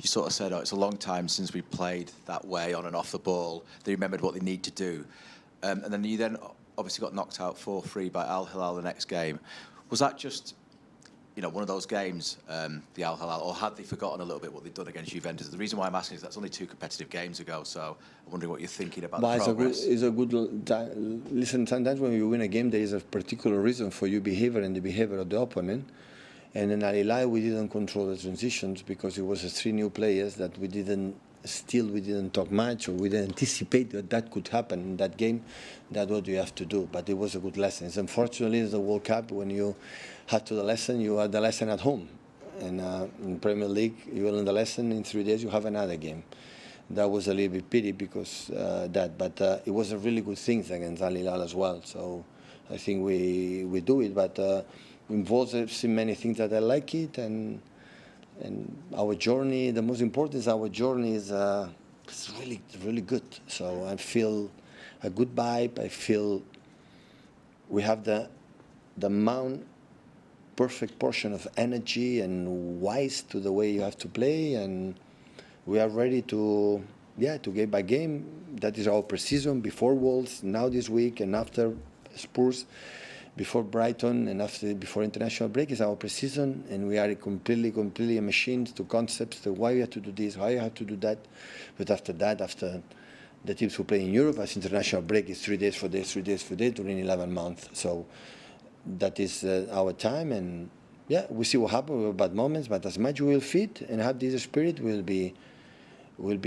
you sort of said, oh, it's a long time since we played that way on and off the ball. They remembered what they need to do. And then you then obviously got knocked out 4-3 by Al Hilal the next game. Was that just, one of those games, the Al Hilal, or had they forgotten a little bit what they'd done against Juventus? The reason why I'm asking is that's only 2 competitive games ago, so I'm wondering what you're thinking about the progress. It's a good listen, sometimes when you win a game, there is a particular reason for your behavior and the behavior of the opponent. And in Al Hilal, we didn't control the transitions because it was 3 new players that we didn't talk much, or we didn't anticipate that could happen in that game. That's what you have to do. But it was a good lesson. Unfortunately, it's the World Cup. When you have to the lesson, you had the lesson at home. And in Premier League, you learn the lesson. In 3 days, you have another game. That was a little bit pity because but it was a really good thing against Al Hilal as well. So I think we do it. But involves many things that I like it, and our journey. The most important is our journey is really good. So I feel a good vibe. I feel we have the perfect portion of energy and wise to the way you have to play, and we are ready to game by game. That is our pre-season before Wolves, now this week, and after Spurs. Before Brighton and before international break is our pre-season, and we are completely machines to concepts to why you have to do this, how you have to do that. But after the teams who play in Europe, as international break is 3 days, 4 days, 3 days, 4 days during 11 months. So that is our time, and we see what happens with bad moments. But as much we will fit and have this spirit, we'll be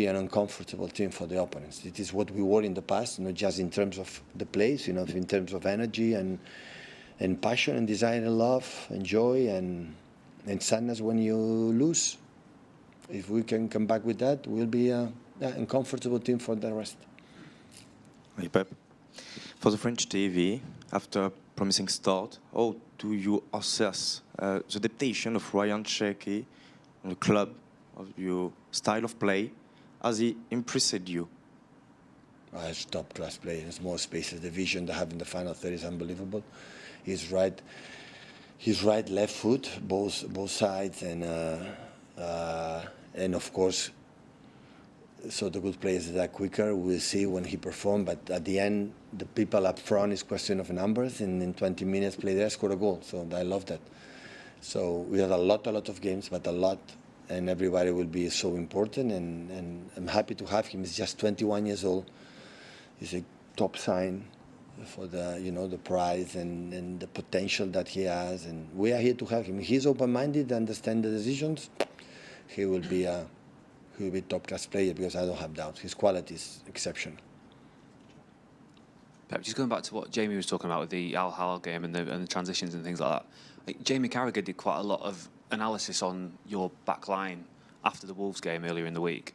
an uncomfortable team for the opponents. It is what we were in the past, not just in terms of the place, in terms of energy and passion and desire and love and joy and sadness when you lose. If we can come back with that, we'll be an uncomfortable team for the rest. Hey, Pep. For the French TV, after a promising start, how do you assess the adaptation of Rayan Cherki on the club, of your style of play? Has he impressed you? He's a top-class player. There's more spaces. The vision they have in the final third is unbelievable. His right, left foot, both sides, and of course, so the good players that are quicker. We'll see when he performs. But at the end, the people up front is question of numbers, and in 20 minutes, play there, score a goal. So I love that. So we have a lot of games, but a lot. And everybody will be so important, and I'm happy to have him. He's just 21 years old. He's a top sign for the prize and the potential that he has, and we are here to have him. He's open-minded, understand the decisions. He will be a top-class player, because I don't have doubts. His quality is exceptional. Pep, just going back to what Jamie was talking about with the Al Hilal game and the transitions and things like that. Jamie Carragher did quite a lot of analysis on your back line after the Wolves game earlier in the week.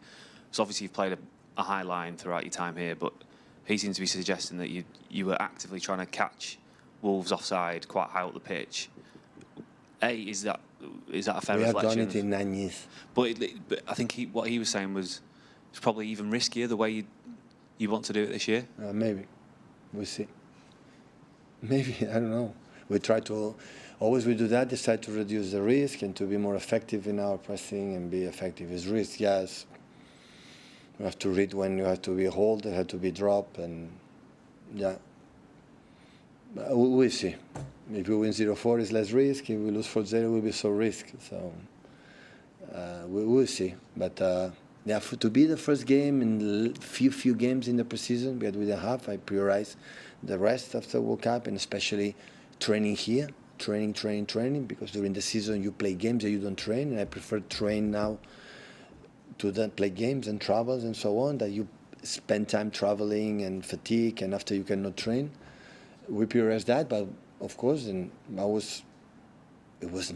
So obviously you've played a high line throughout your time here, but he seems to be suggesting that you were actively trying to catch Wolves offside quite high up the pitch. Is that a fair reflection? We have done it in 9 years. But I think what he was saying was it's probably even riskier the way you want to do it this year. Maybe. We'll see. Maybe, I don't know. We try to, always we do that, decide to reduce the risk and to be more effective in our pressing and be effective. Is risk, yes. You have to read when you have to be hold, it have to be drop, and we'll see. If we win 0-4, it's less risk. If we lose 4-0, it will be so risk. So we will see. But to be the first game in few games in the preseason, but we don't have. I prioritize the rest of the World Cup, and especially training here, training, because during the season you play games and you don't train, and I prefer train now to then play games and travels and so on, that you spend time traveling and fatigue, and after you cannot train. We prioritize that, but of course, and it was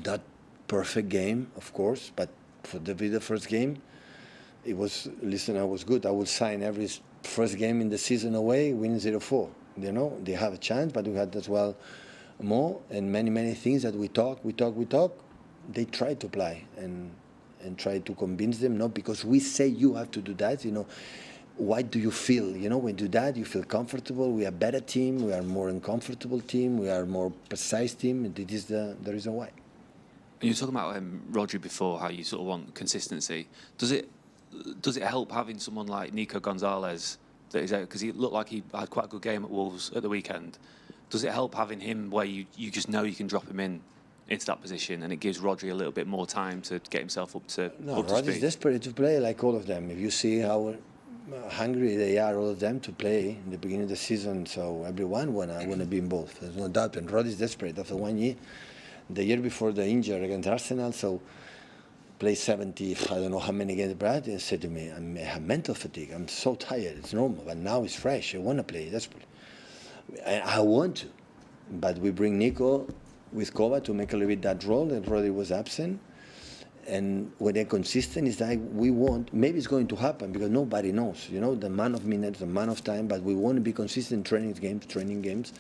not perfect game, of course, but for the first game, it was, I was good. I would sign every first game in the season away, winning 0-4. They have a chance, but we had as well more, and many things that we talk. They try to apply and try to convince them, not because we say you have to do that, why do you feel, when you do that, you feel comfortable, we are a better team, we are more uncomfortable team, we are more precise team, and it is the reason why. You were talking about Rodri before, how you sort of want consistency. Does it help having someone like Nico Gonzalez that is out, because he looked like he had quite a good game at Wolves at the weekend? Does it help having him where you just know you can drop him into that position, and it gives Rodri a little bit more time to get himself up to Rodri is desperate to play like all of them. If you see how hungry they are, all of them, to play in the beginning of the season, so everyone wanna be involved. There's no doubt. And Rodri is desperate after 1 year. The year before the injury against Arsenal, so play 70, I don't know how many games. Brad and said to me, I have mental fatigue. I'm so tired. It's normal, but now it's fresh. I want to play. Desperate. I want to, but we bring Nico with Kova to make a little bit that role. And Rodri was absent. And when they're consistent, it's like we want, maybe it's going to happen because nobody knows, the amount of minutes, the amount of time, but we want to be consistent training games,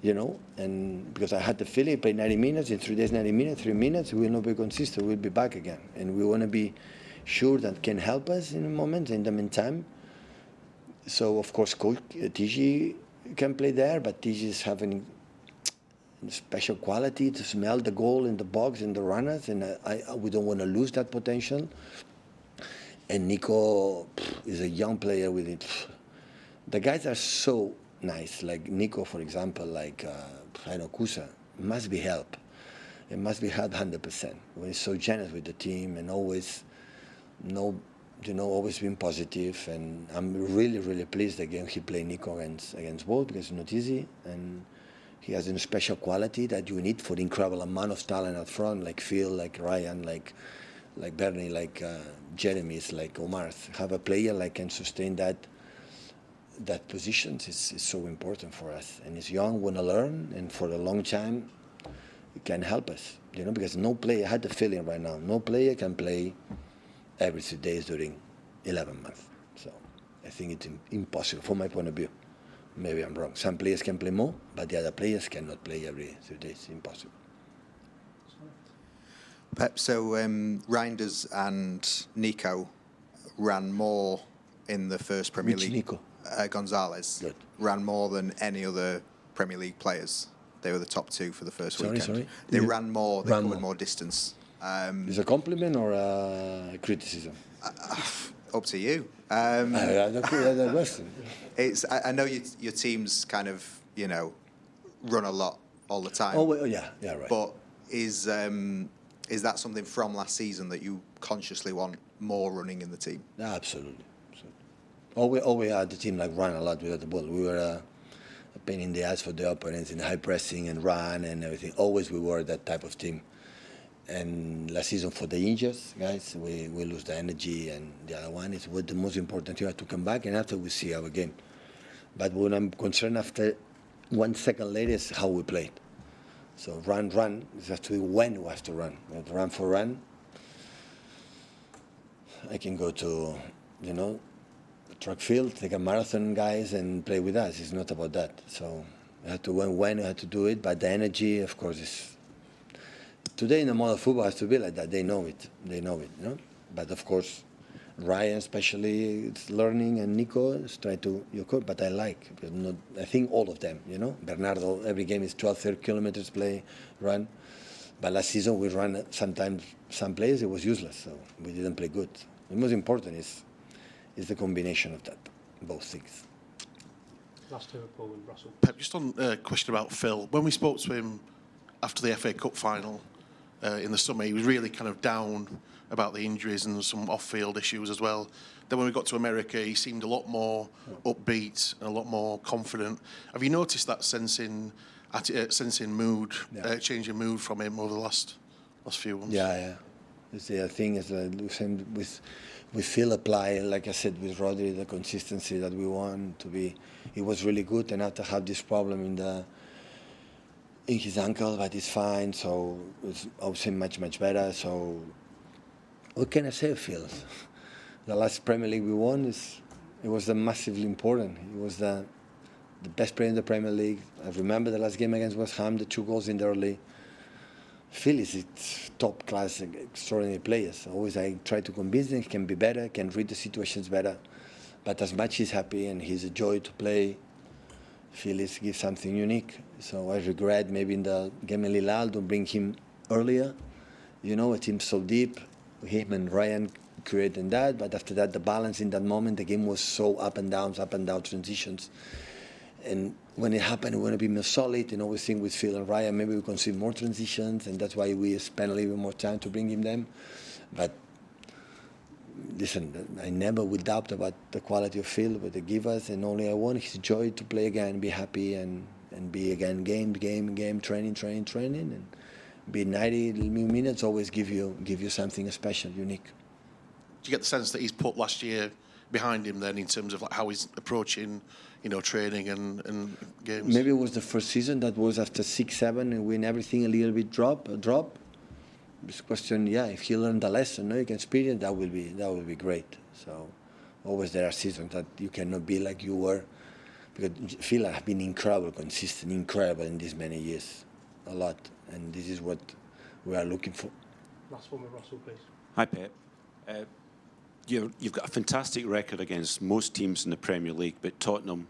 and because I had the feeling, play 90 minutes, in 3 days 90 minutes, 3 minutes, we will not be consistent, we'll be back again. And we want to be sure that can help us in a moment, in the meantime. So, of course, Coach Tijjani can play there, but Tijjani is having special quality to smell the goal in the box and the runners, and we don't want to lose that potential. And Nico is a young player with it. The guys are so nice, like Nico, for example, like Kusa, must be helped. It must be helped 100%. He's so generous with the team and always, always being positive. And I'm really, really pleased again he played Nico against Wolves because it's not easy. And he has a special quality that you need for the incredible amount of talent up front, like Phil, like Ryan, like Bernie, like Jeremy's, like Omar. Have a player like can sustain that position is so important for us. And he's young, want to learn, and for a long time, it can help us, because no player, I had the feeling right now, no player can play every 2 days during 11 months. So I think it's impossible from my point of view. Maybe I'm wrong. Some players can play more, but the other players cannot play every 2 days. Impossible. Pep, so Reijnders and Nico ran more in the first Premier Which League. Nico? Gonzalez Good. ran more than any other Premier League players. They were the top two for the first weekend. Sorry? They ran more, they covered more distance. Is it a compliment or a criticism? Up to you. That's a question. I know your teams kind of, run a lot all the time. Oh, well, yeah, right. But is that something from last season that you consciously want more running in the team? Absolutely. Always had the team run a lot without the ball. We were a pain in the ass for the opponents in high pressing and run and everything. Always we were that type of team. And last season for the injuries, guys, we lose the energy, and the other one is what the most important thing to come back, and after we see our game. But what I'm concerned after 1 second later is how we played. So run, it's have to be when we have to run. We have to run for run. I can go to, track field, take a marathon, guys, and play with us. It's not about that. So we have to when we have to do it, but the energy, of course, is today in the modern football has to be like that. They know it. But of course, Ryan especially is learning, and Nico is trying to but I think all of them, Bernardo, every game is 12, 30 kilometers run. But last season we ran sometimes some players, it was useless, so we didn't play good. The most important is the combination of that, both things. Last two, Paul and Russell. Pep, just on a question about Phil. When we spoke to him after the FA Cup final in the summer, he was really kind of down about the injuries and some off-field issues as well. Then when we got to America, he seemed a lot more upbeat and a lot more confident. Have you noticed that sense in mood, change in mood from him over the last few months? Yeah. The thing is with Phil apply, like I said, with Rodri, the consistency that we want to be. He was really good, and after have this problem in his ankle, but it's fine. So it's obviously much better. So what can I say, Phil? The last Premier League we won it was massively important. He was the best player in the Premier League. I remember the last game against West Ham, the 2 goals in the early. Phil is top class, extraordinary players. Always I try to convince them he can be better, can read the situations better. But as much he's happy and he's a joy to play, Phil gives something unique. So I regret maybe in the game in Lille to bring him earlier. you know, a team so deep, him and Ryan creating that, but after that, the balance in that moment, the game was so up and down transitions. And when it happened, we want to be more solid, and always think with Phil and Ryan, maybe we can see more transitions, and that's why we spend a little bit more time to bring him them. But listen, I never will doubt about the quality of Phil, what they give us, and only I want his joy to play again, be happy, and be again game, training, and be 90 minutes, always give you something special, unique. Do you get the sense that he's put last year behind him then in terms of like how he's approaching, you know, training and games? Maybe it was the first season that was after 6-7 and when everything a little bit drop. This question, yeah, if he learned the lesson, no, you can experience, that will be great. So always there are seasons that you cannot be like you were, because Phil has been incredible, consistent, incredible in these many years, a lot, and this is what we are looking for. Last one with Russell, please. Hi, Pep. You've got a fantastic record against most teams in the Premier League, but Tottenham,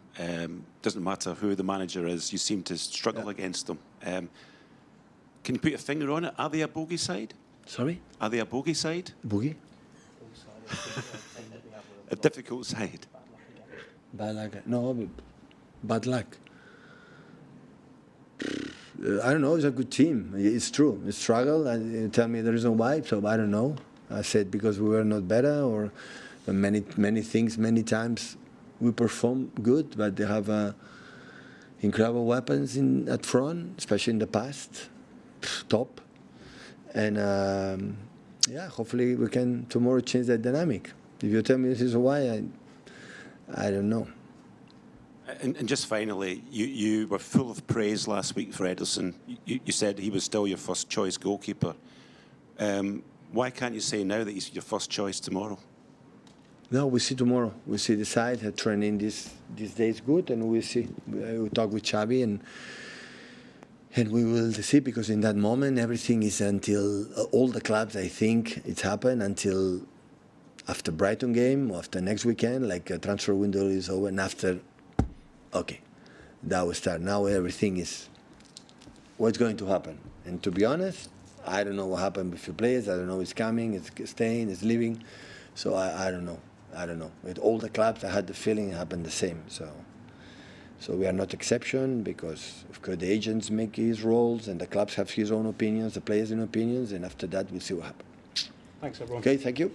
doesn't matter who the manager is, you seem to struggle against them. Can you put your finger on it? Are they a bogey side? Sorry? Are they a bogey side? Boogie? A difficult side? Bad luck. No, but bad luck. I don't know, it's a good team. It's true. It's struggle, and you tell me the reason why, so I don't know. I said because we were not better, or many things, many times we perform good, but they have incredible weapons at front, especially in the past, top. And yeah, hopefully we can tomorrow change that dynamic. If you tell me this is why, I don't know. And just finally, you were full of praise last week for Ederson. You said he was still your first choice goalkeeper. Why can't you say now that he's your first choice tomorrow? No, we see tomorrow. We see the side. Her training these days good, and we see. We talk with Xavi, and we will see, because in that moment everything is until all the clubs. I think it's happened until after Brighton game or after next weekend, like a transfer window is over, and after, okay, that will start. Now everything is what's going to happen. And to be honest, I don't know what happened with the players. I don't know it's coming, it's staying, it's leaving. So I don't know. I don't know. With all the clubs, I had the feeling it happened the same. So we are not exception, because of course the agents make his roles and the clubs have his own opinions, the players' own opinions, and after that we'll see what happens. Thanks, everyone. Okay, thank you.